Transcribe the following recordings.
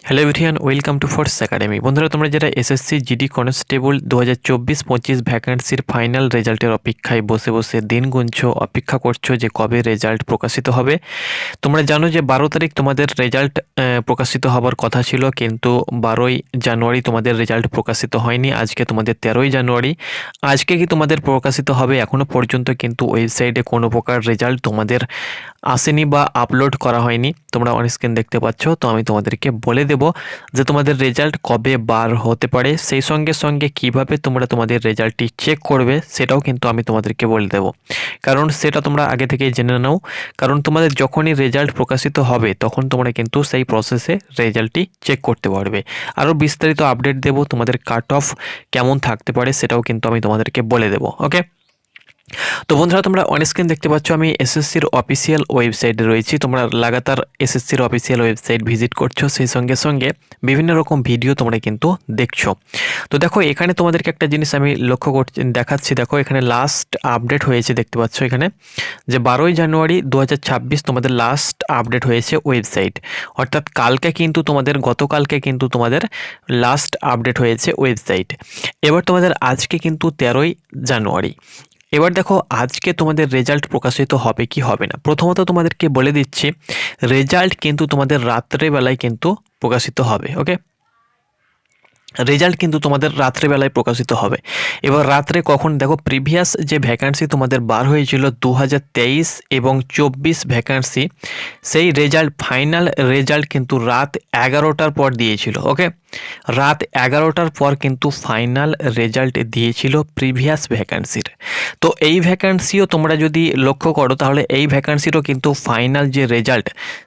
Hello everyone, welcome to force academy. বন্ধুরা, তোমরা যারা এসএসসি জিডি কনস্টেবল 2024-25 ভ্যাকেন্সির ফাইনাল রেজাল্টের অপেক্ষায় বসে বসে দিন গুনছো, অপেক্ষা করছো যে কবে রেজাল্ট প্রকাশিত হবে। তোমরা জানো যে 12 তারিখ তোমাদের রেজাল্ট প্রকাশিত হবার কথা ছিল, কিন্তু 12ই জানুয়ারি তোমাদের রেজাল্ট প্রকাশিত হয়নি। আজকে তোমাদের 13ই জানুয়ারি। আজকে কি তোমাদের প্রকাশিত হবে? এখনও পর্যন্ত কিন্তু ওয়েবসাইটে কোনো প্রকার রেজাল্ট তোমাদের আসেনি বা আপলোড করা হয়নি। তোমরা অন স্ক্রিন দেখতে পাচ্ছ। তো আমি তোমাদেরকে বলে দেব যে তোমাদের রেজাল্ট কবে বার হতে পারে, সেই সঙ্গে সঙ্গে কিভাবে তোমরা তোমাদের রেজাল্টটি চেক করবে সেটাও কিন্তু আমি তোমাদেরকে বলে দেব। কারণ সেটা তোমরা আগে থেকেই জেনে নাও, কারণ তোমাদের যখনই রেজাল্ট প্রকাশিত হবে তখন তোমরা কিন্তু সেই প্রসেসে রেজাল্টটি চেক করতে পারবে। আরও বিস্তারিত আপডেট দেব, তোমাদের কাট অফ কেমন থাকতে পারে সেটাও কিন্তু আমি তোমাদেরকে বলে দেব। ওকে, তো বন্ধুরা, তোমরা অন স্ক্রিন দেখতে পাচ্ছ আমি এসএসসির অফিসিয়াল ওয়েবসাইটে রয়েছি। তোমরা লাগাতার এসএসসির অফিসিয়াল ওয়েবসাইট ভিজিট করছো, সেই সঙ্গে সঙ্গে বিভিন্ন রকম ভিডিও তোমরা কিন্তু দেখছো। তো দেখো, এখানে তোমাদেরকে একটা জিনিস আমি লক্ষ্য করছি, দেখাচ্ছি। দেখো, এখানে লাস্ট আপডেট হয়েছে, দেখতে পাচ্ছ এখানে যে 12ই জানুয়ারি 2026 তোমাদের লাস্ট আপডেট হয়েছে ওয়েবসাইট। অর্থাৎ কালকে কিন্তু তোমাদের, গতকালকে কিন্তু তোমাদের লাস্ট আপডেট হয়েছে ওয়েবসাইট। এবার তোমাদের আজকে কিন্তু 13ই জানুয়ারি। এবার দেখো, আজকে তোমাদের রেজাল্ট প্রকাশিত হবে কি হবে না। প্রথমত তোমাদেরকে বলে দিচ্ছি, রেজাল্ট কিন্তু তোমাদের রাত্রেবেলায় কিন্তু প্রকাশিত হবে। ওকে, রেজাল্ট কিন্তু তোমাদের রাত্রেবেলায় প্রকাশিত হবে। এবার রাত্রে কখন, দেখো প্রিভিয়াস যে ভ্যাকান্সি তোমাদের বার হয়েছিল 2023 এবং 24 ভ্যাকান্সি, সেই রেজাল্ট, ফাইনাল রেজাল্ট কিন্তু রাত 11টার পর দিয়েছিল। ওকে, রাত 11টার পর কিন্তু ফাইনাল রেজাল্ট দিয়েছিল প্রিভিয়াস ভ্যাকান্সির। তো এই ভ্যাকান্সিও তোমরা যদি লক্ষ্য করো তাহলে এই ভ্যাকান্সিরও কিন্তু ফাইনাল যে রেজাল্ট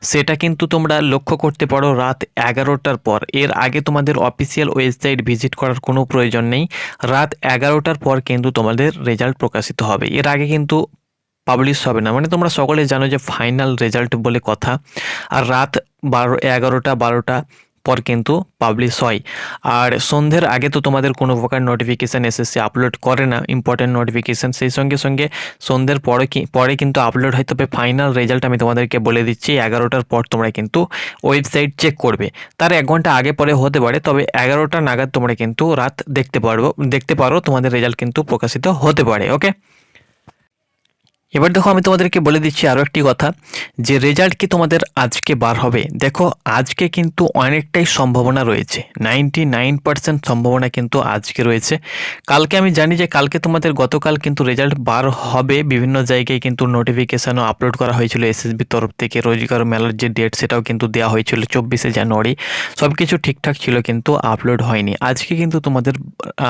সেটা কিন্তু তোমরা লক্ষ্য করতে পারো রাত 11টার পর। এর আগে তোমাদের অফিসিয়াল ওয়েবসাইট ভিজিট করার কোনো প্রয়োজন নেই। রাত 11টার পর কিন্তু তোমাদের রেজাল্ট প্রকাশিত হবে। এর আগে কিন্তু পাবলিশ হবে না। মানে তোমরা সকলে জানো যে ফাইনাল রেজাল্ট বলে কথা, আর রাত 11টা 12টা পর কিন্তু পাবলিশ হয়। আর সন্ধ্যের আগে তো তোমাদের কোনো প্রকার নোটিফিকেশান এসএসসি আপলোড করে না, ইম্পর্টেন্ট নোটিফিকেশান। সেই সঙ্গে সঙ্গে সন্ধ্যের পরে কিন্তু আপলোড হয়। তবে ফাইনাল রেজাল্ট আমি তোমাদেরকে বলে দিচ্ছি, 11টার পর তোমরা কিন্তু ওয়েবসাইট চেক করবে। তার 1 ঘন্টা আগে পরে হতে পারে, তবে 11টা নাগাদ তোমরা কিন্তু রাত দেখতে পারো তোমাদের রেজাল্ট কিন্তু প্রকাশিত হতে পারে। ওকে, এবার দেখো, আমি তোমাদেরকে বলে দিচ্ছি আরও একটি কথা, যে রেজাল্ট কি তোমাদের আজকে বার হবে। দেখো, আজকে কিন্তু অনেকটাই সম্ভাবনা রয়েছে, 99% সম্ভাবনা কিন্তু আজকে রয়েছে। কালকে আমি জানি যে কালকে তোমাদের, গতকাল কিন্তু রেজাল্ট বার হবে। বিভিন্ন জায়গায় কিন্তু নোটিফিকেশানও আপলোড করা হয়েছিল এসএসবির তরফ থেকে। রোজগার মেলার যে ডেট সেটাও কিন্তু দেওয়া হয়েছিল 24শে জানুয়ারি। সব কিছু ঠিকঠাক ছিল, কিন্তু আপলোড হয়নি। আজকে কিন্তু তোমাদের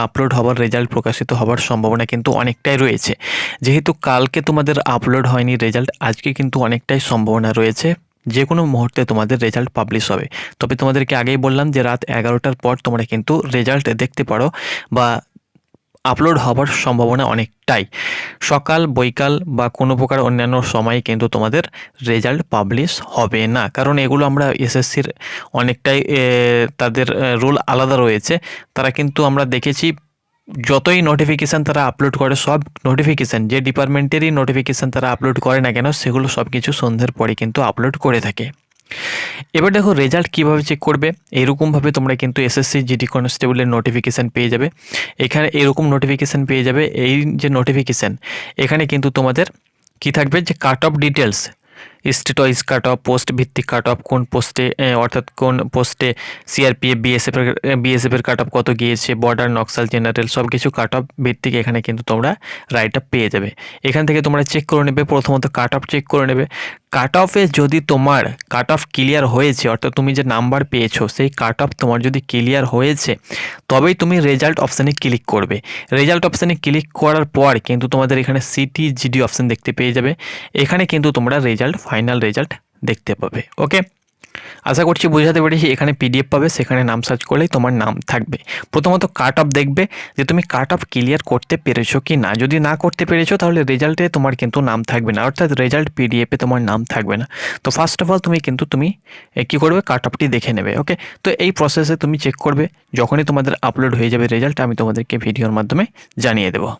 আপলোড হবার, রেজাল্ট প্রকাশিত হবার সম্ভাবনা কিন্তু অনেকটাই রয়েছে। যেহেতু কালকে তোমাদের আপলোড হয়নি রেজাল্ট, আজকে কিন্তু অনেকটাই সম্ভাবনা রয়েছে যে কোনো মুহূর্তে তোমাদের রেজাল্ট পাবলিশ হবে। তবে তোমাদেরকে আগেই বললাম যে রাত 11টার পর তোমরা কিন্তু রেজাল্ট দেখতে পারো, বা আপলোড হবার সম্ভাবনা অনেকটাই। সকাল, বৈকাল বা কোনো প্রকার অন্যান্য সময়ে কিন্তু তোমাদের রেজাল্ট পাবলিশ হবে না, কারণ এগুলো আমরা এসএসসির অনেকটাই তাদের রুল আলাদা রয়েছে। তারা কিন্তু আমরা দেখেছি, যতই নোটিফিকেশান তারা আপলোড করে, সব নোটিফিকেশান যে ডিপার্টমেন্টেরই নোটিফিকেশান তারা আপলোড করে না কেন, সেগুলো সব কিছু সন্ধ্যের পরে কিন্তু আপলোড করে থাকে। এবার দেখো, রেজাল্ট কিভাবে চেক করবে। এরকমভাবে তোমরা কিন্তু এসএসসি জিডি কনস্টেবলের নোটিফিকেশান পেয়ে যাবে। এখানে এরকম নোটিফিকেশান পেয়ে যাবে। এই যে নোটিফিকেশান, এখানে কিন্তু তোমাদের কি থাকবে, যে cut off details, state wise cut off, post ভিত্তিক কাট অফ, কোন পোস্টে অর্থাৎ কোন পোস্টে সিআরপিএফ, বিএসএফের কাট অফ কত গিয়েছে, বর্ডার, নকশাল, জেনারেল, সব কিছু কাট অফ ভিত্তিক এখানে কিন্তু তোমরা রাইট আপ পেয়ে যাবে। এখান থেকে তোমরা চেক করে নেবে, প্রথমত কাট অফ চেক করে নেবে। কাট অফে যদি তোমার কাট অফ ক্লিয়ার হয়েছে, অর্থাৎ তুমি যে নাম্বার পেয়েছো সেই কাট অফ তোমার যদি ক্লিয়ার হয়েছে, তবেই তুমি রেজাল্ট অপশানে ক্লিক করবে। রেজাল্ট অপশানে ক্লিক করার পর কিন্তু তোমাদের এখানে সিটি জিডি অপশান দেখতে পেয়ে যাবে। এখানে কিন্তু তোমরা রেজাল্ট, ফাইনাল রেজাল্ট দেখতে পাবে। ওকে, আশা করছি বোঝাতে পেরেছি। এখানে পিডিএফ পাবে, সেখানে নাম সার্চ করলেই তোমার নাম থাকবে। প্রথমত কাট অফ দেখবে যে তুমি কাট অফ ক্লিয়ার করতে পেরেছো কি না। যদি না করতে পেরেছো তাহলে রেজাল্টে তোমার কিন্তু নাম থাকবে না, অর্থাৎ রেজাল্ট পিডিএফে তোমার নাম থাকবে না। তো ফার্স্ট অফ অল তুমি কী করবে, কাট অফটি দেখে নেবে। ওকে, তো এই প্রসেসে তুমি চেক করবে। যখনই তোমাদের আপলোড হয়ে যাবে রেজাল্ট, আমি তোমাদেরকে ভিডিওর মাধ্যমে জানিয়ে দেবো।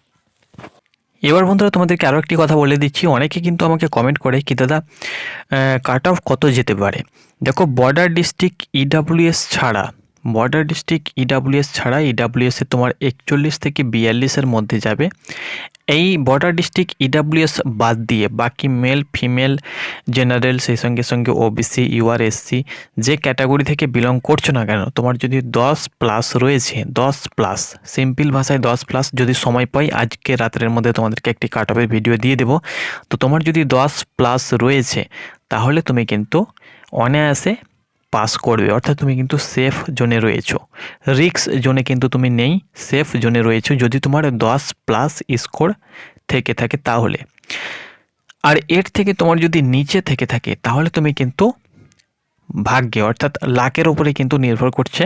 এবার বন্ধুরা তোমাদেরকে আরও একটি কথা বলে দিচ্ছি, অনেকে কিন্তু আমাকে কমেন্ট করে কি দাদা কাট অফ কত যেতে পারে। দেখো বর্ডার ডিস্ট্রিক্ট ইডাব্লিউএস ছাড়া, বর্ডার ডিস্ট্রিক্ট ইডাব্লিউএস ছাড়া ইডাব্লিউএসে তোমার 41 থেকে 42-এর মধ্যে যাবে। এই বর্ডার ডিস্ট্রিক্ট ইডাব্লিউএস বাদ দিয়ে বাকি মেল ফিমেল জেনারেল সেই সঙ্গে সঙ্গে ওবিসি ইউআর এসসি যে ক্যাটাগরি থেকে বিলং করছো না কেন, তোমার যদি 10+ রয়েছে, 10+, সিম্পল ভাষায় 10+, যদি সময় পাই আজকে রাতের মধ্যে তোমাদেরকে একটি কাট অফের ভিডিও দিয়ে দেবো। তো তোমার যদি 10+ রয়েছে তাহলে তুমি কিন্তু অনায়াসে পাস করবে, অর্থাৎ তুমি কিন্তু সেফ জোনে রয়েছো, রিস্ক জোনে কিন্তু তুমি নেই, সেফ জোনে রয়েছো যদি তোমার 10+ স্কোর থেকে থাকে তাহলে। আর এর থেকে তোমার যদি নিচে থেকে থাকে তাহলে তুমি কিন্তু ভাগ্যে অর্থাৎ লাকের উপরে কিন্তু নির্ভর করছে,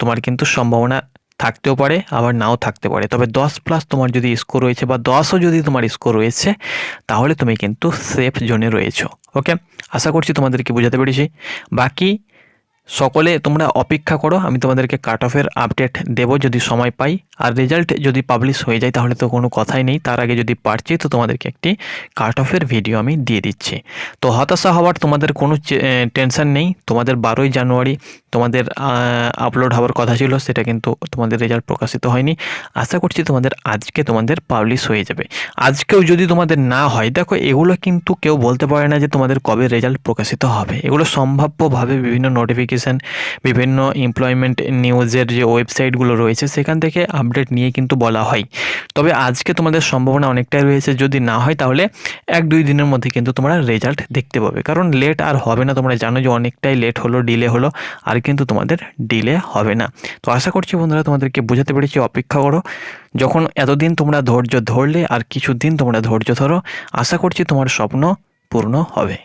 তোমার কিন্তু সম্ভাবনা থাকতেও পারে আবার নাও থাকতে পারে। তবে 10+ তোমার যদি স্কোর রয়েছে বা 10ও যদি তোমার স্কোর রয়েছে তাহলে তুমি কিন্তু সেফ জোনে রয়েছো। ওকে, আশা করছি তোমাদেরকে বোঝাতে পেরেছি। বাকি সকলে তোমরা অপেক্ষা করো, আমি তোমাদেরকে কাট অফের আপডেট দেবো যদি সময় পাই। আর রেজাল্ট যদি পাবলিশ হয়ে যায় তাহলে তো কোনো কথাই নেই, তার আগে যদি পারছি তো তোমাদেরকে একটি কাট অফের ভিডিও আমি দিয়ে দিচ্ছি। তো হতাশা হওয়ার তোমাদের কোনো টেনশন নেই, তোমাদের 12ই জানুয়ারি তোমাদের আপলোড হওয়ার কথা ছিল, সেটা কিন্তু তোমাদের রেজাল্ট প্রকাশিত হয়নি। আশা করছি তোমাদের আজকে তোমাদের পাবলিশ হয়ে যাবে। আজকেও যদি তোমাদের না হয়, দেখো এগুলো কিন্তু কেউ বলতে পারে না যে তোমাদের কবে রেজাল্ট প্রকাশিত হবে, এগুলো সম্ভাব্যভাবে বিভিন্ন নোটিফিকেশান, বিভিন্ন এমপ্লয়মেন্ট নিউজের যে ওয়েবসাইটগুলো রয়েছে সেখান থেকে আপডেট নিয়ে কিন্তু বলা হয়। তবে আজকে তোমাদের সম্ভাবনা অনেকটাই রয়েছে, যদি না হয় তাহলে 1-2 দিনের মধ্যে কিন্তু তোমরা রেজাল্ট দেখতে পাবে, কারণ লেট আর হবে না। তোমরা জানো যে অনেকটাই লেট হলো, ডিলে হলো, আর কিন্তু তোমাদের ডিলে হবে না। তো আশা করছি বন্ধুরা তোমাদেরকে বোঝাতে পেরেছি, অপেক্ষা করো। যখন এতদিন তোমরা ধৈর্য ধরলে আর কিছুদিন তোমরা ধৈর্য ধরো, আশা করছি তোমার স্বপ্ন পূর্ণ হবে।